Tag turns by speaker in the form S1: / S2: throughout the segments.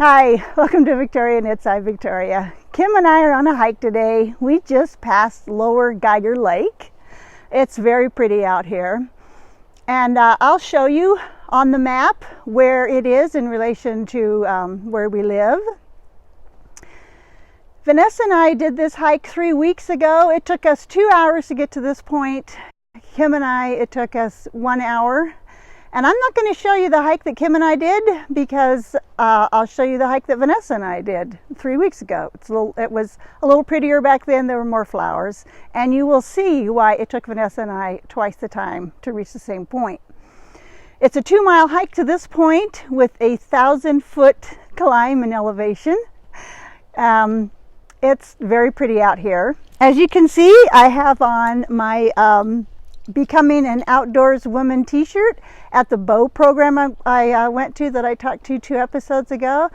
S1: Hi, welcome to Victoria Knits. I'm Victoria. Kim and I are on a hike today. We just passed Lower Geiger Lake. It's very pretty out here. And I'll show you on the map where it is in relation to where we live. Vanessa and I did this hike 3 weeks ago. It took us 2 hours to get to this point. Kim and I, it took us 1 hour. And I'm not going to show you the hike that Kim and I did because I'll show you the hike that Vanessa and I did 3 weeks ago. It was a little prettier back then. There were more flowers. And you will see why it took Vanessa and I twice the time to reach the same point. It's a 2-mile hike to this point with a 1,000-foot climb in elevation. It's very pretty out here. As you can see, I have on my Becoming an Outdoors Woman t-shirt at the bow program I went to that I talked to 2 episodes ago.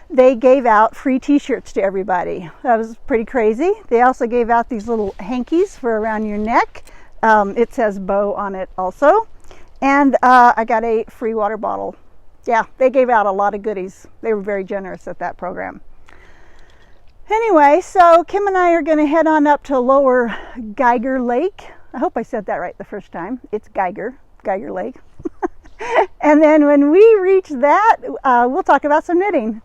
S1: They gave out free t-shirts to everybody. That was pretty crazy. They also gave out these little hankies for around your neck. It says bow on it also. And I got a free water bottle. Yeah, they gave out a lot of goodies. They were very generous at that program. Anyway, so Kim and I are going to head on up to Lower Geiger Lake. I hope I said that right the first time. It's Geiger Lake. And then when we reach that, we'll talk about some knitting.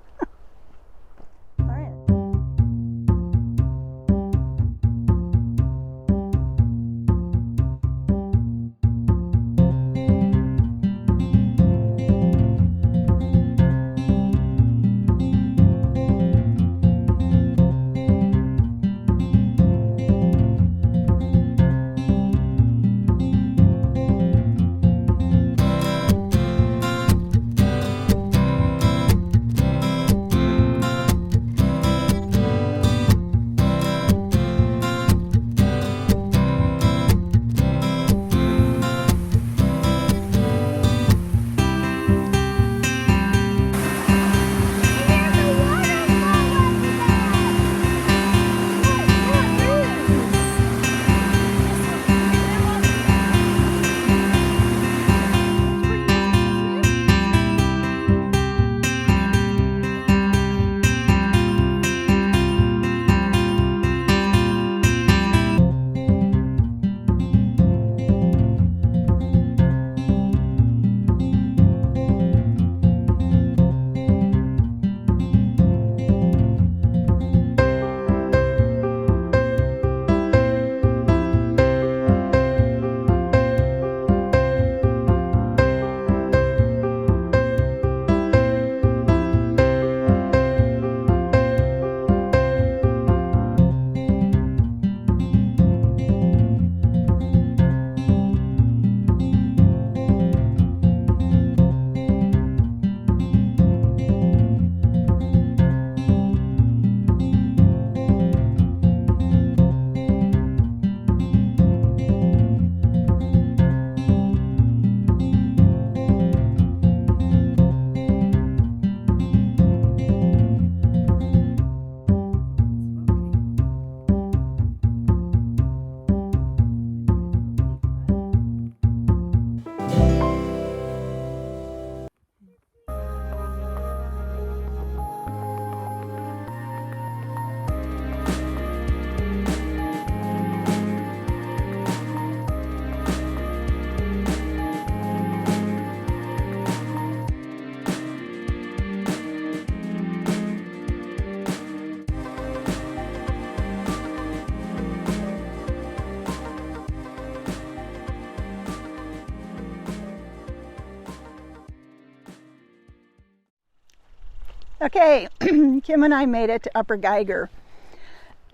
S1: Okay, Kim and I made it to Upper Geiger.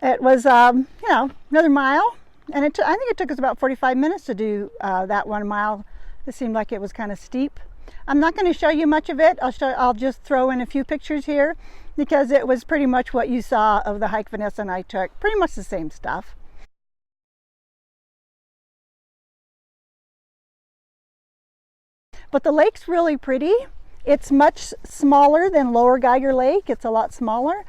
S1: It was, another mile, and I think it took us about 45 minutes to do that 1 mile. It seemed like it was kind of steep. I'm not going to show you much of it. I'll just throw in a few pictures here because it was pretty much what you saw of the hike Vanessa and I took. Pretty much the same stuff. But the lake's really pretty. It's much smaller than Lower Geiger Lake. It's a lot smaller.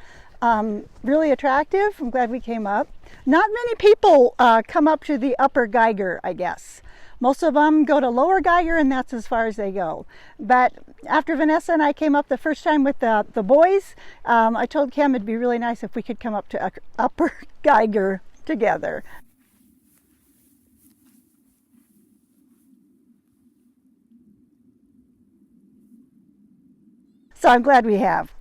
S1: Really attractive. I'm glad we came up. Not many people come up to the Upper Geiger, I guess. Most of them go to lower Geiger, and that's as far as they go. But after Vanessa and I came up the first time with the boys, I told Kim it'd be really nice if we could come up to upper Geiger together. So I'm glad we have.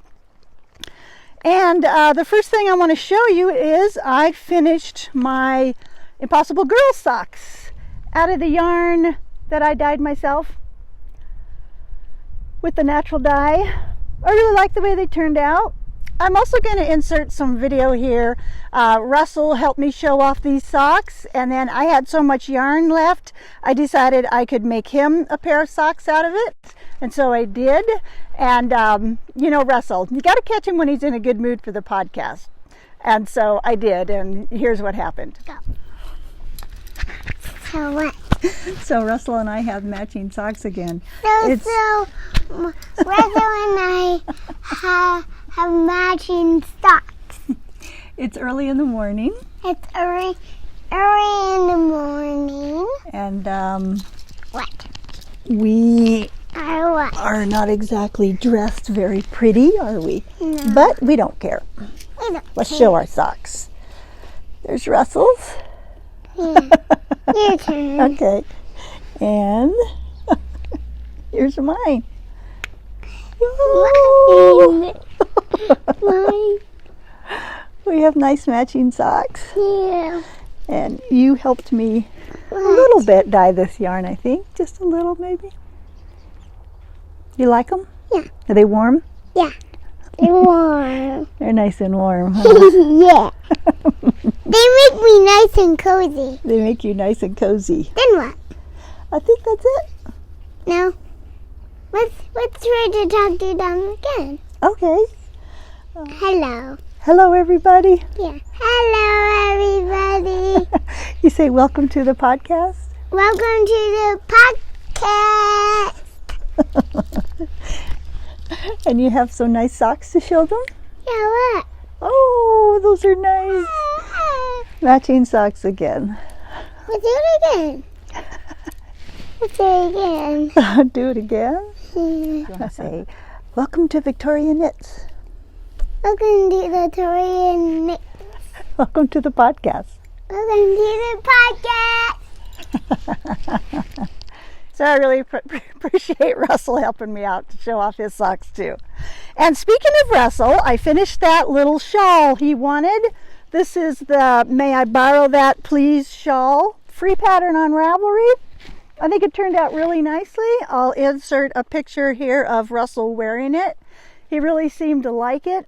S1: And the first thing I want to show you is I finished my Impossible Girl socks out of the yarn that I dyed myself with the natural dye. I really like the way they turned out. I'm also going to insert some video here. Russell helped me show off these socks, and then I had so much yarn left, I decided I could make him a pair of socks out of it. And so I did. And, you know, Russell, you got to catch him when he's in a good mood for the podcast. And so I did, and here's what happened.
S2: Go. So what?
S1: So Russell and I have matching socks again.
S2: So Russell and I have matching socks.
S1: It's early in the morning.
S2: It's early in the morning.
S1: And
S2: What?
S1: we
S2: What?
S1: are not exactly dressed very pretty, are we?
S2: No.
S1: But we don't care.
S2: We don't
S1: Let's
S2: care.
S1: show our socks. There's Russell's.
S2: Yeah. Your turn.
S1: Okay. And here's mine.
S2: Mine.
S1: We have nice matching socks.
S2: Yeah.
S1: And you helped me a little bit dye this yarn, I think. Just a little, maybe. You like them?
S2: Yeah.
S1: Are they warm?
S2: Yeah. They're warm.
S1: They're nice and warm, huh?
S2: Yeah. They make me nice and cozy.
S1: They make you nice and cozy.
S2: Then what?
S1: I think that's it.
S2: No. Let's try to talk to them again.
S1: Okay.
S2: Hello.
S1: Hello, everybody.
S2: Yeah. Hello, everybody.
S1: You say welcome to the podcast?
S2: Welcome to the podcast.
S1: And you have some nice socks to show them?
S2: Yeah, what?
S1: Oh, those are nice. Matching socks again.
S2: Let's do it again. Let's do it again.
S1: Do it again? You want to say, welcome to Victoria Knits.
S2: Welcome to the Torian Knits.
S1: Welcome to the podcast.
S2: Welcome to the podcast.
S1: So I really appreciate Russell helping me out to show off his socks too. And speaking of Russell, I finished that little shawl he wanted. This is the May I Borrow That Please shawl. Free pattern on Ravelry. I think it turned out really nicely. I'll insert a picture here of Russell wearing it. He really seemed to like it.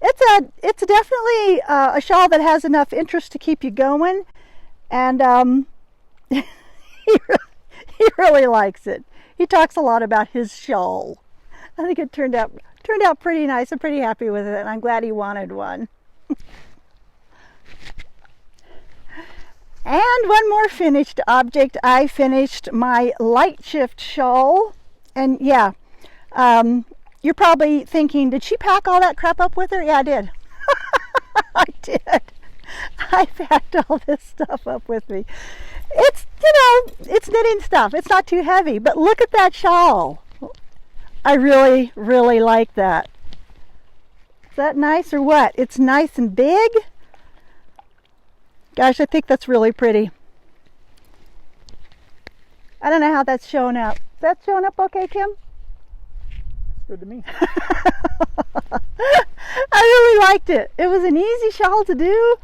S1: It's definitely a shawl that has enough interest to keep you going. And he really likes it. He talks a lot about his shawl. I think it turned out pretty nice. I'm pretty happy with it, and I'm glad he wanted one. And one more finished object. I finished my light shift shawl. And yeah, you're probably thinking, did she pack all that crap up with her? Yeah, I did. I did. I packed all this stuff up with me. It's, it's knitting stuff. It's not too heavy, but look at that shawl. I really, really like that. Is that nice or what? It's nice and big. Gosh, I think that's really pretty. I don't know how that's showing up. Is that showing up okay, Kim?
S3: Good to me.
S1: I really liked it. It was an easy shawl to do.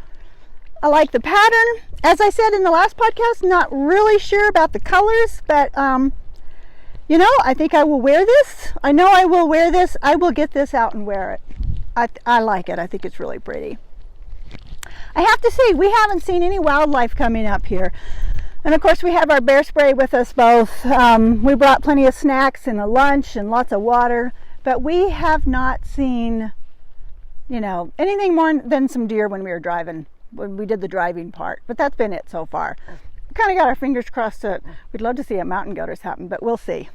S1: I like the pattern. As I said in the last podcast, not really sure about the colors, but I think I will wear this. I know I will wear this. I will get this out and wear it. I like it. I think it's really pretty. I have to say, we haven't seen any wildlife coming up here. And of course, we have our bear spray with us both. We brought plenty of snacks and a lunch and lots of water, but we have not seen, anything more than some deer when we were driving, when we did the driving part. But that's been it so far. We kind of got our fingers crossed that we'd love to see a mountain goaters happen, but we'll see.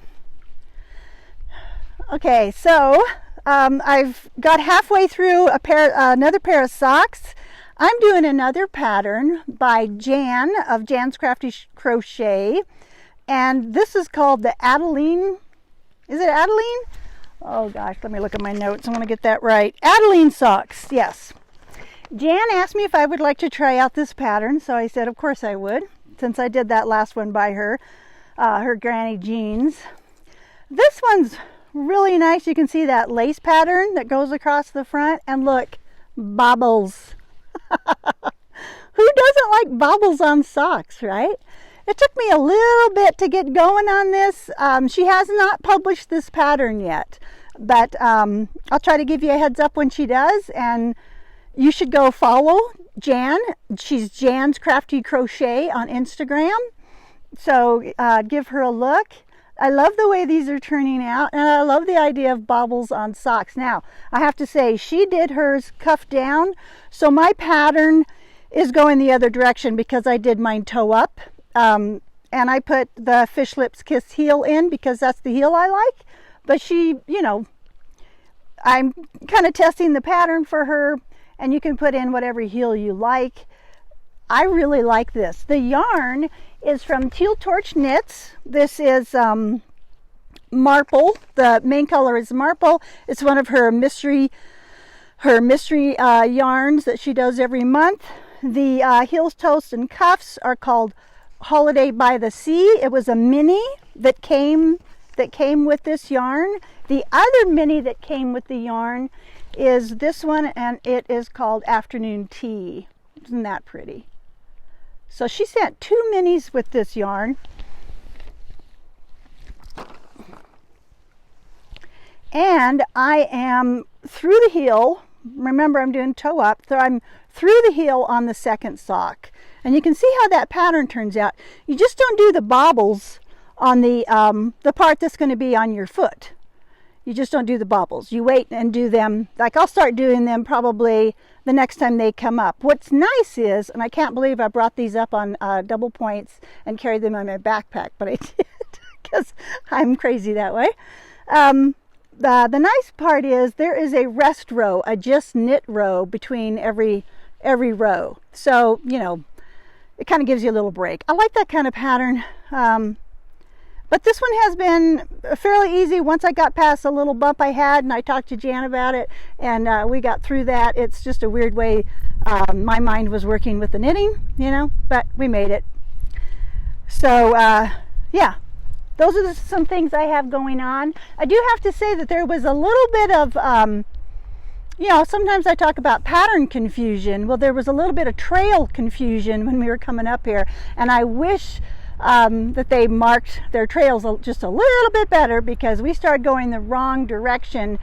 S1: Okay, so I've got halfway through another pair of socks. I'm doing another pattern by Jan of Jan's Crafty Crochet. And this is called the Adaline. Is it Adaline? Oh gosh, let me look at my notes. I want to get that right. Adaline socks, yes. Jan asked me if I would like to try out this pattern, so I said of course I would, since I did that last one by her, her granny jeans. This one's really nice. You can see that lace pattern that goes across the front, and look, bobbles. Who doesn't like bobbles on socks, right? It took me a little bit to get going on this. She has not published this pattern yet, but I'll try to give you a heads up when she does, and you should go follow Jan. She's Jan's Crafty Crochet on Instagram, so give her a look. I love the way these are turning out, and I love the idea of bobbles on socks. Now, I have to say, she did hers cuff down, so my pattern is going the other direction because I did mine toe up. And I put the Fish Lips Kiss heel in because that's the heel I like. But she, you know, I'm kind of testing the pattern for her, and you can put in whatever heel you like. I really like this. The yarn is from Teal Torch Knits. This is Marple. The main color is Marple. It's one of her mystery yarns that she does every month. The heels, toast, and cuffs are called Holiday by the Sea. It was a mini that came with this yarn. The other mini that came with the yarn is this one, and it is called Afternoon Tea. Isn't that pretty? So she sent 2 minis with this yarn. And I am through the heel. Remember, I'm doing toe up, so I'm through the heel on the second sock. And you can see how that pattern turns out. You just don't do the bobbles on the part that's going to be on your foot. You just don't do the bobbles. You wait and do them. Like, I'll start doing them probably the next time they come up. What's nice is, and I can't believe I brought these up on double points and carried them on my backpack, but I did because I'm crazy that way. The nice part is there is a rest row, a just knit row between every row. So, you know, it kind of gives you a little break. I like that kind of pattern. But this one has been fairly easy once I got past a little bump I had, and I talked to Jan about it, and we got through that. It's just a weird way my mind was working with the knitting, you know, but we made it. So, yeah, those are some things I have going on. I do have to say that there was a little bit of, you know, sometimes I talk about pattern confusion. Well, there was a little bit of trail confusion when we were coming up here, and I wish that they marked their trails just a little bit better, because we started going the wrong direction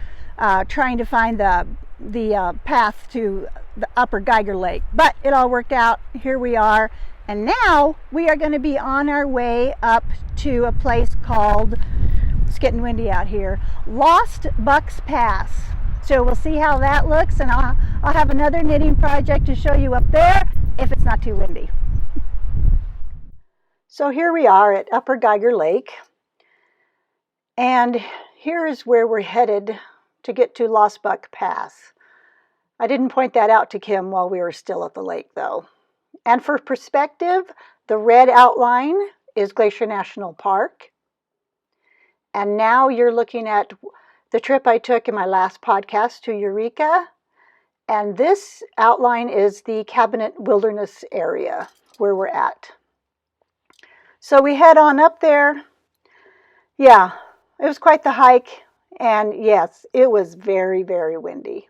S1: trying to find the path to the upper Geiger Lake. But it all worked out. Here we are, and now we are going to be on our way up to a place called, it's getting windy out here, Lost Bucks Pass. So we'll see how that looks, and I'll have another knitting project to show you up there if it's not too windy. So here we are at Upper Geiger Lake, and here is where we're headed to get to Lost Buck Pass. I didn't point that out to Kim while we were still at the lake, though. And for perspective, the red outline is Glacier National Park. And now you're looking at the trip I took in my last podcast to Eureka. And this outline is the Cabinet Wilderness area where we're at. So we head on up there. Yeah, it was quite the hike. And yes, it was very, very windy.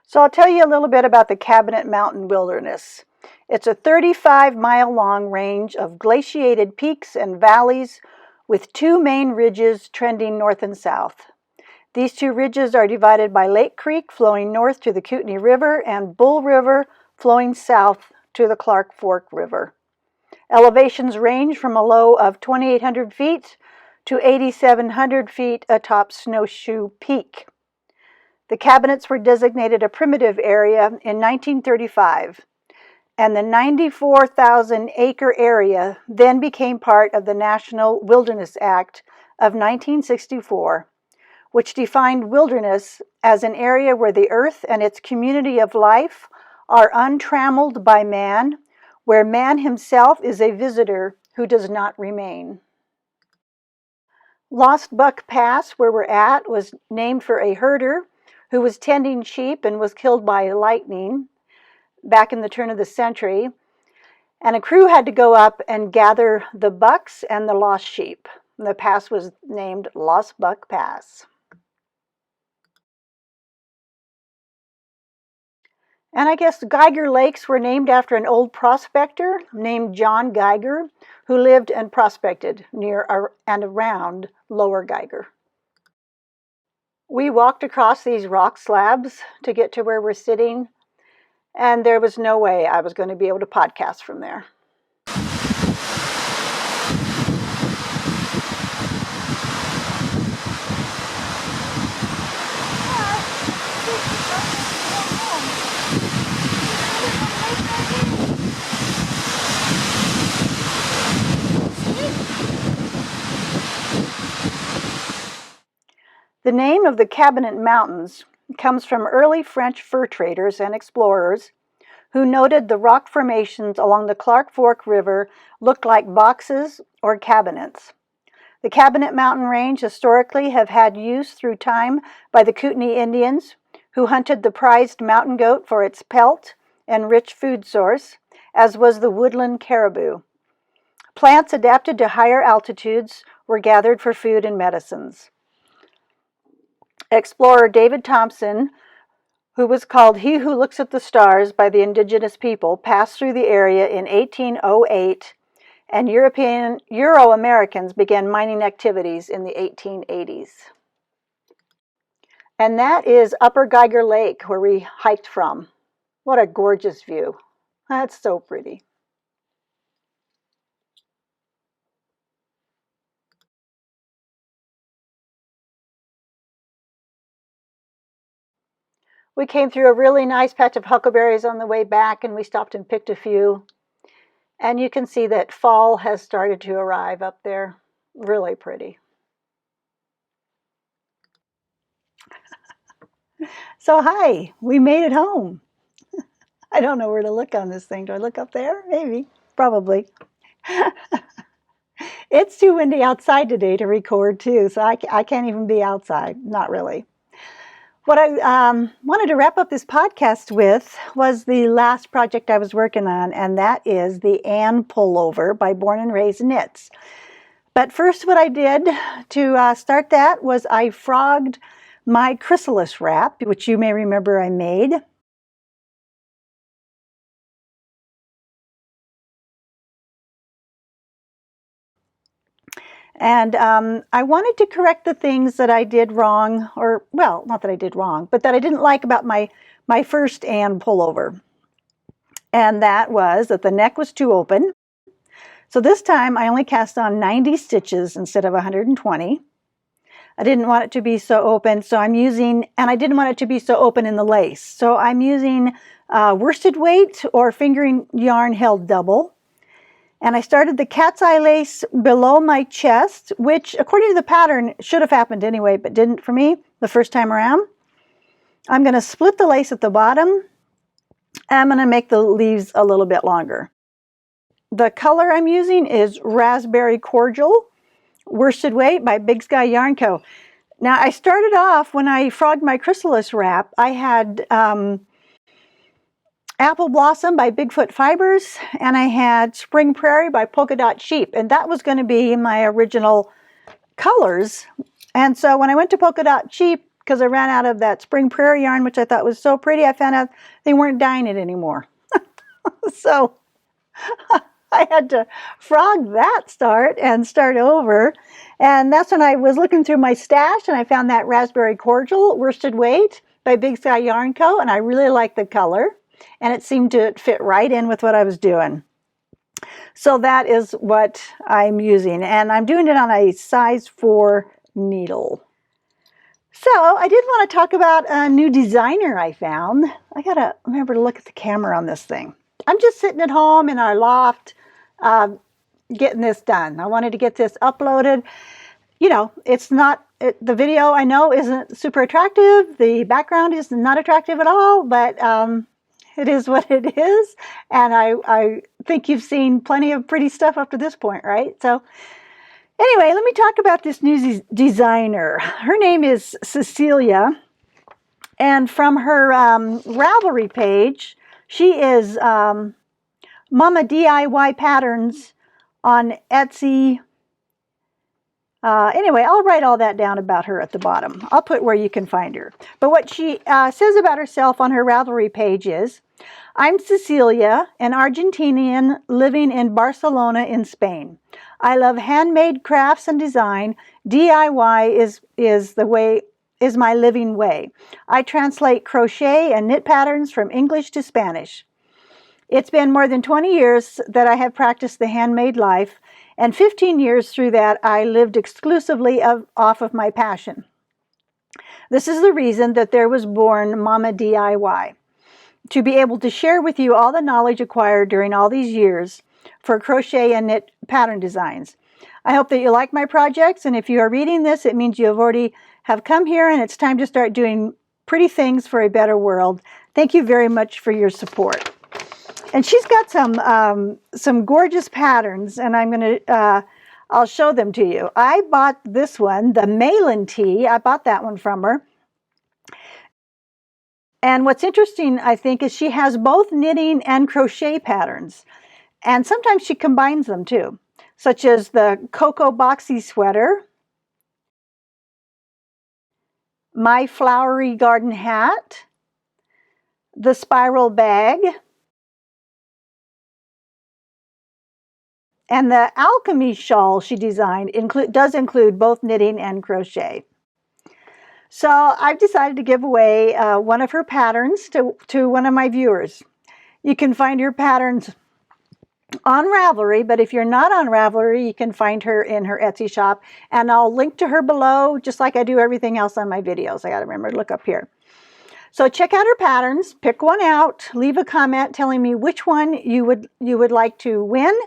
S1: So I'll tell you a little bit about the Cabinet Mountain Wilderness. It's a 35-mile-long range of glaciated peaks and valleys with 2 main ridges trending north and south. These 2 ridges are divided by Lake Creek flowing north to the Kootenai River and Bull River flowing south to the Clark Fork River. Elevations range from a low of 2,800 feet to 8,700 feet atop Snowshoe Peak. The cabinets were designated a primitive area in 1935, and the 94,000-acre area then became part of the National Wilderness Act of 1964, which defined wilderness as an area where the earth and its community of life are untrammeled by man, where man himself is a visitor who does not remain. Lost Buck Pass, where we're at, was named for a herder who was tending sheep and was killed by lightning back in the turn of the century. And a crew had to go up and gather the bucks and the lost sheep. The pass was named Lost Buck Pass. And I guess Geiger Lakes were named after an old prospector named John Geiger, who lived and prospected near and around Lower Geiger. We walked across these rock slabs to get to where we're sitting, and there was no way I was going to be able to podcast from there. The name of the Cabinet Mountains comes from early French fur traders and explorers who noted the rock formations along the Clark Fork River looked like boxes or cabinets. The Cabinet Mountain Range historically have had use through time by the Kootenai Indians, who hunted the prized mountain goat for its pelt and rich food source, as was the woodland caribou. Plants adapted to higher altitudes were gathered for food and medicines. Explorer David Thompson, who was called He Who Looks at the Stars by the indigenous people, passed through the area in 1808, and Euro-Americans began mining activities in the 1880s. And that is Upper Geiger Lake, where we hiked from. What a gorgeous view. That's so pretty. We came through a really nice patch of huckleberries on the way back, and we stopped and picked a few. And you can see that fall has started to arrive up there. Really pretty. So hi, we made it home. I don't know where to look on this thing. Do I look up there? Maybe. Probably. It's too windy outside today to record too, so I can't even be outside. Not really. What I wanted to wrap up this podcast with was the last project I was working on, and that is the Ann Pullover by Born and Raised Knits. But first, what I did to start that was I frogged my chrysalis wrap, which you may remember I made. And I wanted to correct the things that I did wrong, or, well, not that I did wrong, but that I didn't like about my first Ann pullover. And that was that the neck was too open. So this time I only cast on 90 stitches instead of 120. I didn't want it to be so open, so I'm using, and I didn't want it to be so open in the lace. So I'm using worsted weight or fingering yarn held double. And I started the cat's eye lace below my chest, which according to the pattern should have happened anyway, but didn't for me the first time around. I'm going to split the lace at the bottom. And I'm going to make the leaves a little bit longer. The color I'm using is Raspberry Cordial, worsted weight by Big Sky Yarn Co. Now I started off when I frogged my chrysalis wrap, I had Apple Blossom by Bigfoot Fibers, and I had Spring Prairie by Polka Dot Sheep, and that was going to be my original colors. And so when I went to Polka Dot Sheep, because I ran out of that Spring Prairie yarn, which I thought was so pretty, I found out they weren't dyeing it anymore. So I had to frog that start over. And that's when I was looking through my stash, and I found that Raspberry Cordial worsted weight by Big Sky Yarn Co., and I really liked the color. And it seemed to fit right in with what I was doing. So that is what I'm using. And I'm doing it on a size 4 needle. So I did want to talk about a new designer I found. I got to remember to look at the camera on this thing. I'm just sitting at home in our loft getting this done. I wanted to get this uploaded. you know, it's not, the video I know isn't super attractive. The background is not attractive at all, but it is what it is. And I think you've seen plenty of pretty stuff up to this point, right? So anyway, let me talk about this new designer. Her name is Cecilia. And from her Ravelry page, she is Mama DIY Patterns on Etsy. Anyway, I'll write all that down about her at the bottom. I'll put where you can find her. But what she says about herself on her Ravelry page is, I'm Cecilia, an Argentinian living in Barcelona in Spain. I love handmade crafts and design. DIY is my living way. I translate crochet and knit patterns from English to Spanish. It's been more than 20 years that I have practiced the handmade life, and 15 years through that I lived exclusively off of my passion. This is the reason that there was born Mama DIY, to be able to share with you all the knowledge acquired during all these years for crochet and knit pattern designs. I hope that you like my projects, and if you are reading this, it means you have come here and it's time to start doing pretty things for a better world. Thank you very much for your support. And she's got some gorgeous patterns, and I'll show them to you. I bought this one, the Malin Tee. I bought that one from her. And what's interesting, I think, is she has both knitting and crochet patterns. And sometimes she combines them too, such as the Cocoa Boxy Sweater, My Flowery Garden Hat, the Spiral Bag, and the Alchemy Shawl she designed does include both knitting and crochet. So I've decided to give away one of her patterns to one of my viewers. You can find her patterns on Ravelry, but if you're not on Ravelry, you can find her in her Etsy shop, and I'll link to her below, just like I do everything else on my videos. I got to remember to look up here. So check out her patterns, pick one out, leave a comment telling me which one you would like to win,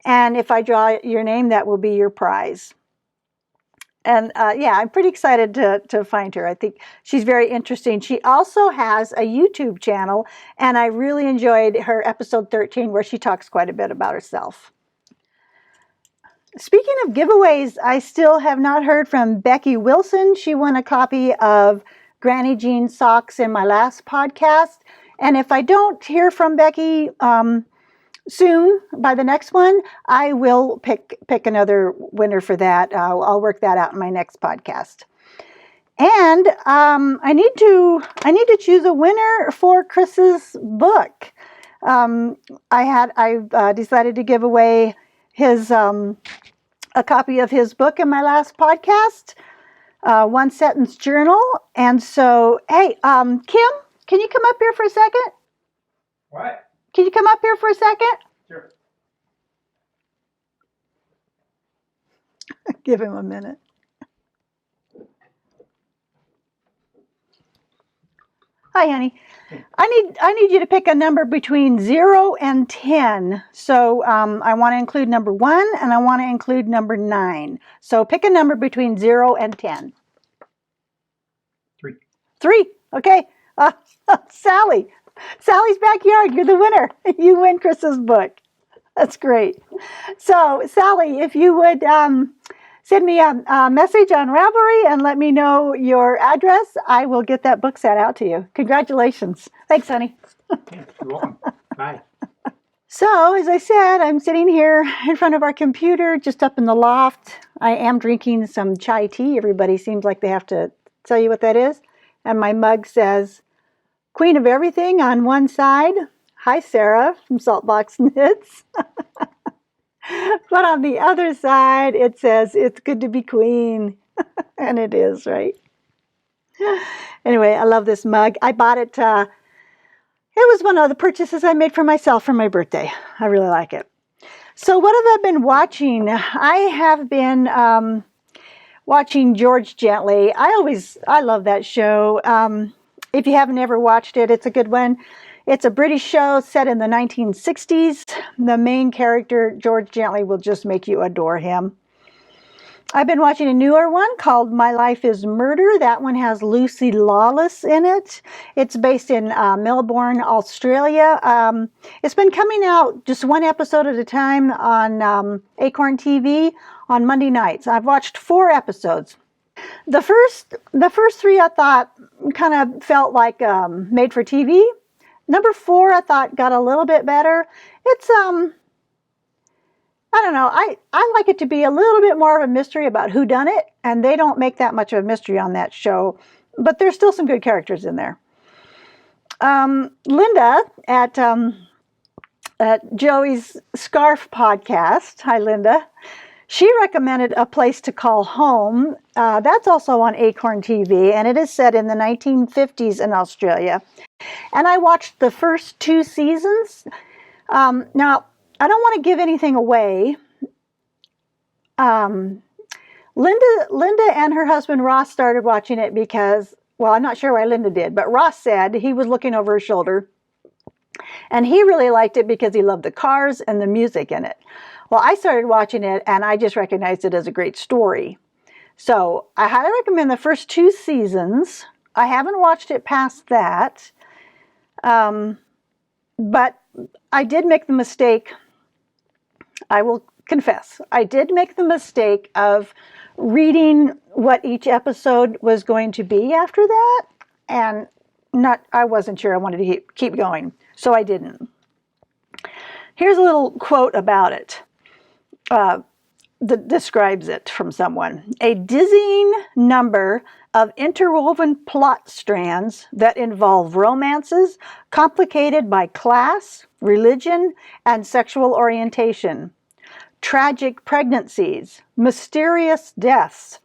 S1: and if I draw your name, that will be your prize. And yeah, I'm pretty excited to find her. I think she's very interesting. She also has a YouTube channel, and I really enjoyed her episode 13 where she talks quite a bit about herself. Speaking of giveaways, I still have not heard from Becky Wilson. She won a copy of Granny Jean socks in my last podcast. And if I don't hear from Becky soon, by the next one, I will pick another winner for that. I'll work that out in my next podcast. And I need to choose a winner for Chris's book. I decided to give away his a copy of his book in my last podcast, One Sentence Journal. And so, hey, Kim, can you come up here for a second?
S3: What?
S1: Can you come up here for a second?
S3: Sure.
S1: Give him a minute. Hi, honey. I need you to pick a number between 0 and 10. So I want to include number 1 and I want to include number 9. So pick a number between 0 and 10.
S3: 3.
S1: 3. Okay. Sally. Sally's Backyard. You're the winner. You win Chris's book. That's great. So, Sally, if you would send me a message on Ravelry and let me know your address, I will get that book sent out to you. Congratulations. Thanks, honey.
S3: Yeah, you're welcome. Bye.
S1: So, as I said, I'm sitting here in front of our computer, just up in the loft. I am drinking some chai tea. Everybody seems like they have to tell you what that is. And my mug says, Queen of Everything on one side. Hi, Sarah from Saltbox Knits. But on the other side, it says, it's good to be queen. And it is, right? Anyway, I love this mug. I bought it. It was one of the purchases I made for myself for my birthday. I really like it. So what have I been watching? I have been watching George Gently. I love that show. If you haven't ever watched it, it's a good one. It's a British show set in the 1960s. The main character, George Gently, will just make you adore him. I've been watching a newer one called My Life is Murder. That one has Lucy Lawless in it. It's based in Melbourne, Australia. It's been coming out just one episode at a time on Acorn TV on Monday nights. I've watched 4 episodes. The first 3 I thought kind of felt like made for TV. Number 4 I thought got a little bit better. It's I don't know. I like it to be a little bit more of a mystery about who done it, and they don't make that much of a mystery on that show, but there's still some good characters in there. Linda at Joey's Scarf podcast. Hi, Linda. She recommended A Place to Call Home. That's also on Acorn TV, and it is set in the 1950s in Australia. And I watched the first 2 seasons. Now, I don't want to give anything away. Linda and her husband Ross started watching it because, well, I'm not sure why Linda did, but Ross said he was looking over her shoulder, and he really liked it because he loved the cars and the music in it. Well, I started watching it, and I just recognized it as a great story. So I highly recommend the first 2 seasons. I haven't watched it past that, but I did make the mistake. I will confess, I did make the mistake of reading what each episode was going to be after that, and I wasn't sure I wanted to keep going, so I didn't. Here's a little quote about it that describes it from someone. A dizzying number of interwoven plot strands that involve romances complicated by class, religion, and sexual orientation, tragic pregnancies, mysterious deaths,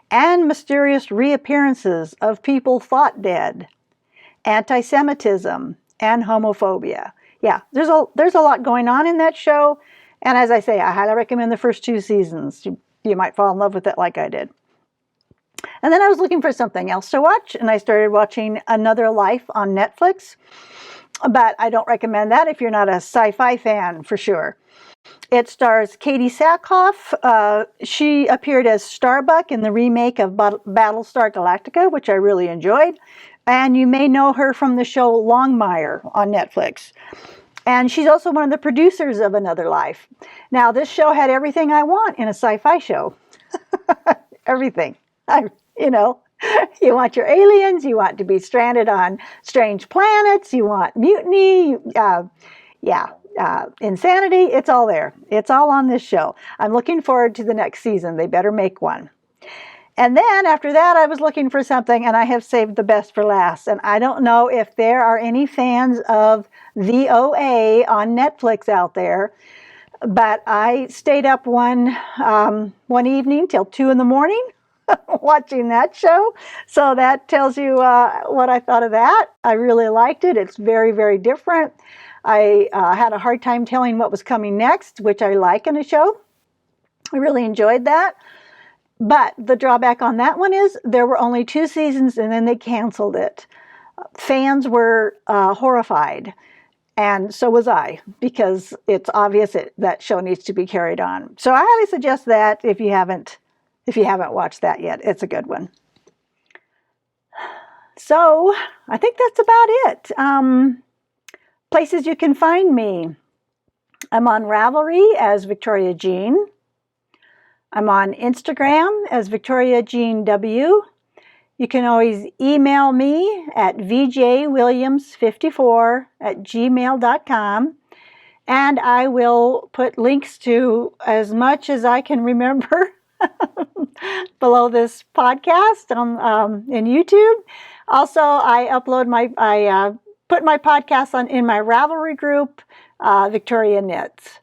S1: and mysterious reappearances of people thought dead, anti-Semitism, and homophobia. Yeah, there's a lot going on in that show, and as I say, I highly recommend the first 2 seasons. You might fall in love with it like I did. And then I was looking for something else to watch, and I started watching Another Life on Netflix, but I don't recommend that if you're not a sci-fi fan, for sure. It stars Katie Sackhoff. She appeared as Starbuck in the remake of Battlestar Galactica, which I really enjoyed. And you may know her from the show Longmire on Netflix. And she's also one of the producers of Another Life. Now, this show had everything I want in a sci-fi show. Everything. You want your aliens, you want to be stranded on strange planets, you want mutiny, insanity. It's all there. It's all on this show. I'm looking forward to the next season. They better make one. And then after that, I was looking for something, and I have saved the best for last. And I don't know if there are any fans of The OA on Netflix out there, but I stayed up one evening till 2 in the morning watching that show. So that tells you what I thought of that. I really liked it. It's very, very different. I had a hard time telling what was coming next, which I like in a show. I really enjoyed that. But the drawback on that one is there were only 2 seasons and then they canceled it. Fans were horrified, and so was I, because it's obvious that show needs to be carried on. So I highly suggest that if you haven't watched that yet. It's a good one. So I think that's about it. Places you can find me. I'm on Ravelry as Victoria Jean. I'm on Instagram as Victoria Jean W. You can always email me at vjwilliams54@gmail.com, and I will put links to as much as I can remember below this podcast on in YouTube. Also, I put my podcast in my Ravelry group, Victoria Knits.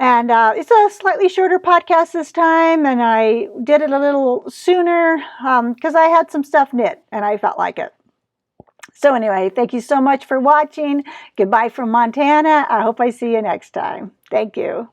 S1: And it's a slightly shorter podcast this time, and I did it a little sooner because I had some stuff knit, and I felt like it. So anyway, thank you so much for watching. Goodbye from Montana. I hope I see you next time. Thank you.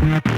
S2: Yeah.